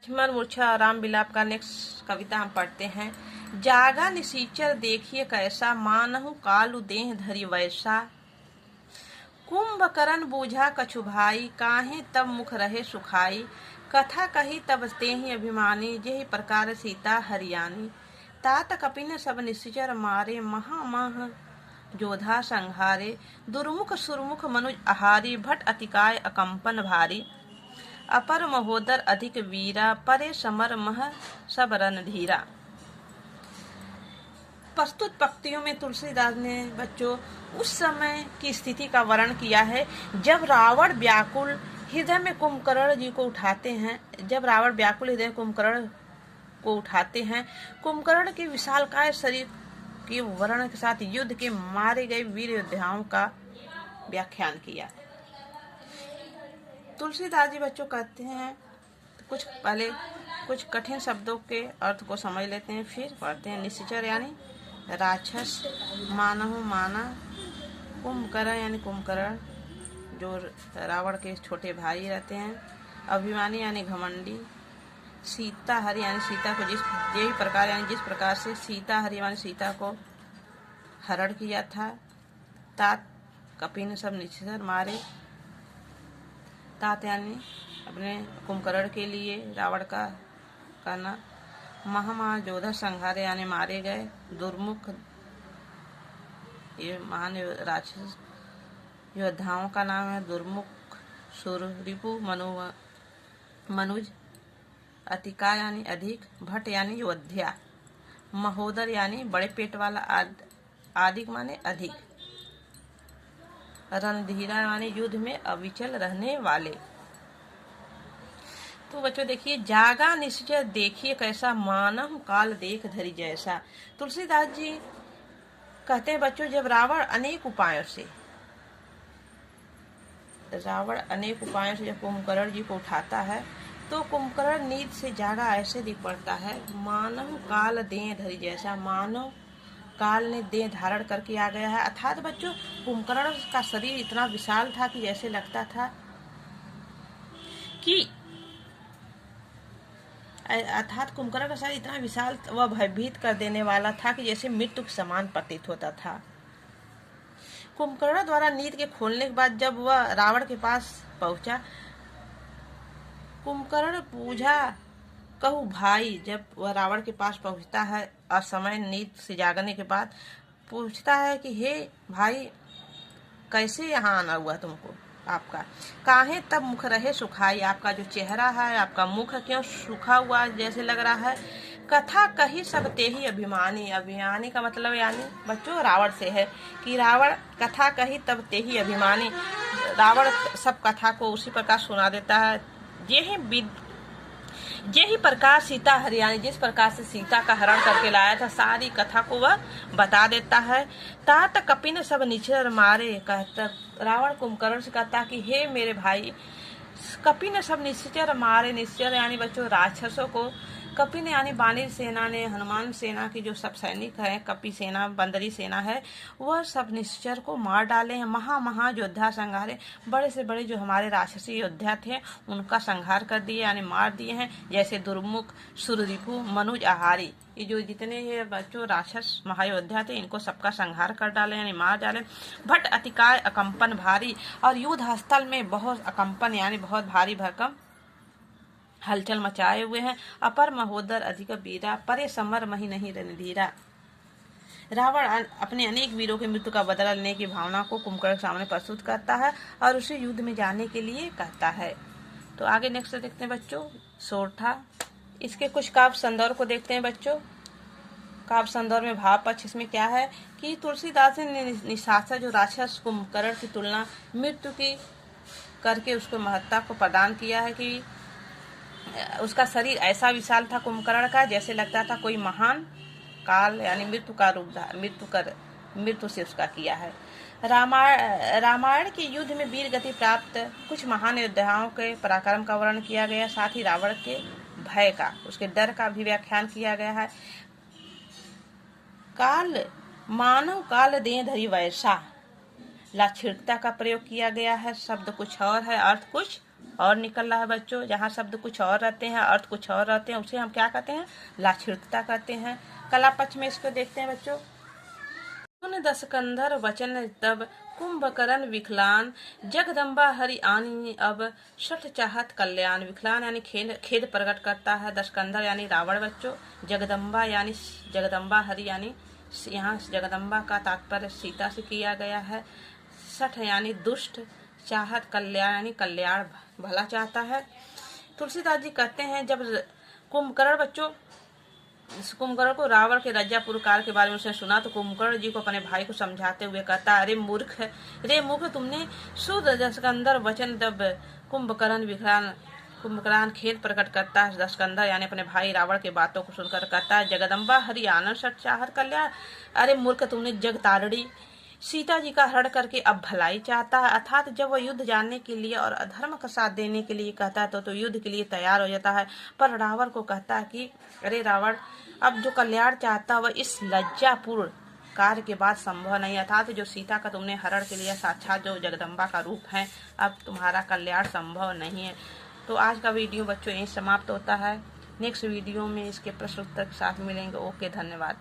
लक्ष्मण मूर्छा और राम विलाप का नेक्स्ट कविता हम पढ़ते हैं। जागा निसीचर देखिए कैसा, मानहु कालु देह धरि वैसा। कुंभकर्ण बूझा कछु भाई, काहे तब मुख रहे सुखाई। कथा कही तब तेहि अभिमानी, जेहि प्रकार सीता हरियाणी। तात कपिन सब निश्चर मारे, महामह जोधा संहारे। दुर्मुख सुरमुख मनुज आहारी, भट अतिकाय अकंपन भारी। अपर महोदर अधिक वीरा, परे समर मह सब रणधीरा। प्रस्तुत पंक्तियों में तुलसीदास ने बच्चों उस समय की स्थिति का वर्णन किया है जब रावण व्याकुल हृदय में कुंभकर्ण जी को उठाते हैं। जब रावण व्याकुल हृदय कुंभकर्ण को उठाते हैं, कुंभकर्ण के विशालकाय शरीर के वर्णन के साथ युद्ध के मारे गए वीर योद्धाओं का व्याख्यान किया। तुलसीदास जी बच्चों कहते हैं, पहले कुछ कठिन शब्दों के अर्थ को समझ लेते हैं, फिर पढ़ते हैं। निश्चर यानी राक्षस, मानहु माना, कुंभकर्ण यानी कुंभकर्ण जो रावण के छोटे भाई रहते हैं, अभिमानी यानी घमंडी, सीता हरि यानी सीता को यही प्रकार यानी जिस प्रकार से सीता हरि यानी सीता को हरण किया था। तात कपि ने सब निश्चर मारे, तात यानी अपने कुंभकर्ण के लिए रावण का कहना। महामहा जोधा संहारे यानी मारे गए। दुर्मुख ये महान राक्षस योद्धाओं का नाम है। दुर्मुख सुर रिपु मनुज। अतिका यानी अधिक। भट यानी योद्धा। महोदर यानी बड़े पेट वाला। आदिक माने अधिक। रणधीरा यानी युद्ध में अविचल रहने वाले। तो बच्चों देखिए, जागा निश्चय देखिए कैसा, मानहु काल देख धरि जैसा। तुलसीदास जी कहते हैं बच्चों, जब रावण अनेक उपायों से जब कुंभकर्ण जी को उठाता है तो कुंभकर्ण नींद से जागा ऐसे दिख पड़ता है। मानव काल देह धरि जैसा, मानव काल ने देह धारण करके आ गया है। अर्थात बच्चों कुंभकर्ण का शरीर इतना विशाल था कि जैसे लगता था कि कुंभकर्ण का शरीर इतना विशाल व भयभीत कर देने वाला था कि जैसे मृत्यु के समान प्रतीत होता था। कुंभकर्ण द्वारा नींद के खोलने के बाद जब वह रावण के पास पहुंचा, कुंभकर्ण पूछा कहू भाई। जब वह रावण के पास पहुंचता है और समय नींद से जागने के बाद पूछता है कि हे भाई, कैसे यहाँ आना हुआ तुमको आपका। काहे तब मुख रहे सुखाई, आपका जो चेहरा है, आपका मुख क्यों सूखा हुआ जैसे लग रहा है। कथा कही सब तेहि अभिमानी। अभिमानी का मतलब यानी बच्चों रावण से है कि रावण कथा कही तब तेहि अभिमानी। रावण सब कथा को उसी प्रकार सुना देता है यही प्रकार सीता हरियाणी, जिस प्रकार से सीता का हरण करके लाया था, सारी कथा को वह बता देता है। तात कपि ने सब निश्चर मारे, कहता रावण कुंभकर्ण से कहता कि हे मेरे भाई, कपि ने सब निश्चर मारे। निश्चर यानी बच्चों राक्षसों को। कपि ने यानी वानर सेना ने, हनुमान सेना की जो सब सैनिक है, कपि सेना बंदरी सेना है, वह सब निश्चर को मार डाले हैं। महा योद्धा संहारे, बड़े से बड़े जो हमारे राक्षसी योद्धा थे उनका संहार कर दिए यानी मार दिए हैं। जैसे दुर्मुख, सुररिपु, मनुज आहारी, ये जो जितने ये बच्चों राक्षस महायोद्धा थे इनको सबका संहार कर डाले यानी मार डाले। भट अतिकाय अकंपन भारी, और युद्ध स्थल में बहुत अकंपन यानी बहुत भारी भरकम हलचल मचाए हुए हैं। अपर महोदर अधिक वीरा, परे समर मही नहीं रणधीरा। रावण अपने अनेक वीरों के मृत्यु का बदला लेने की भावना को कुंभकर्ण के सामने प्रस्तुत करता है और उसे युद्ध में जाने के लिए कहता है। तो आगे नेक्स्ट देखते हैं बच्चों, सोरठा। इसके कुछ काव्य संदर्भ को देखते हैं बच्चों। काव्य संदर्भ में भाव पक्ष इसमें क्या है कि तुलसीदास ने निशाचर जो राक्षस कुंभकर्ण की तुलना मृत्यु की करके उसको महत्ता को प्रदान किया है कि उसका शरीर ऐसा विशाल था कुंभकर्ण का, जैसे लगता था कोई महान काल यानी मृत्यु का रूप मृत्यु से उसका किया है। रामायण के युद्ध में वीर गति प्राप्त कुछ महान योद्धाओं के पराक्रम का वर्णन किया गया, साथ ही रावण के भय का, उसके डर का भी व्याख्यान किया गया है। काल मानव काल देह धरि वैसा, लाक्षणिकता का प्रयोग किया गया है। शब्द कुछ और है, अर्थ कुछ और निकल रहा है बच्चों। जहाँ शब्द कुछ और रहते हैं, अर्थ कुछ और रहते हैं, उसे हम क्या कहते हैं? लाक्षणिकता कहते हैं। कला पक्ष में इसको देखते हैं बच्चों। सुन दसकंधर वचन तब कुंभकर्ण विकलान, जगदम्बा हरि आनी अब सठ चाहत कल्याण। विकलान यानी खेद प्रकट करता है, दसकंधर यानी रावण बच्चों, जगदम्बा यानी जगदम्बा हरि यानी यहाँ जगदम्बा का तात्पर्य सीता से किया गया है। सठ यानी दुष्ट, चाहत कल्याण यानी कल्याण भला चाहता है। तुलसीदास जी कहते हैं जब कुंभकर्ण बच्चों, कुंभकर्ण को रावण के रज्जापुर काल के बारे में उसने सुना तो कुंभकर्ण जी को अपने भाई को समझाते हुए कहता, अरे मूर्ख, रे मूर्ख, तुमने शुद्ध दसकंधर वचन तब कुंभकर्ण विकलान। कुंभकर्ण खेद प्रकट करता है, दसकंधर यानी अपने भाई रावण के बातों को सुनकर कहता है, जगदम्बा हरि आनंद सठ चाहत कल्याण। अरे मूर्ख, तुमने जगतारणी सीता जी का हरण करके अब भलाई चाहता है। अर्थात जब वह युद्ध जानने के लिए और अधर्म का साथ देने के लिए कहता है तो युद्ध के लिए तैयार हो जाता है। पर रावण को कहता है कि अरे रावण, अब जो कल्याण चाहता है वह इस लज्जापूर्ण कार्य के बाद संभव नहीं। अर्थात जो सीता का तुमने हरण के लिए साक्षात जो जगदम्बा का रूप है, अब तुम्हारा कल्याण संभव नहीं है। तो आज का वीडियो बच्चों यहीं समाप्त होता है। नेक्स्ट वीडियो में इसके प्रश्न उत्तर के साथ मिलेंगे। ओके, धन्यवाद।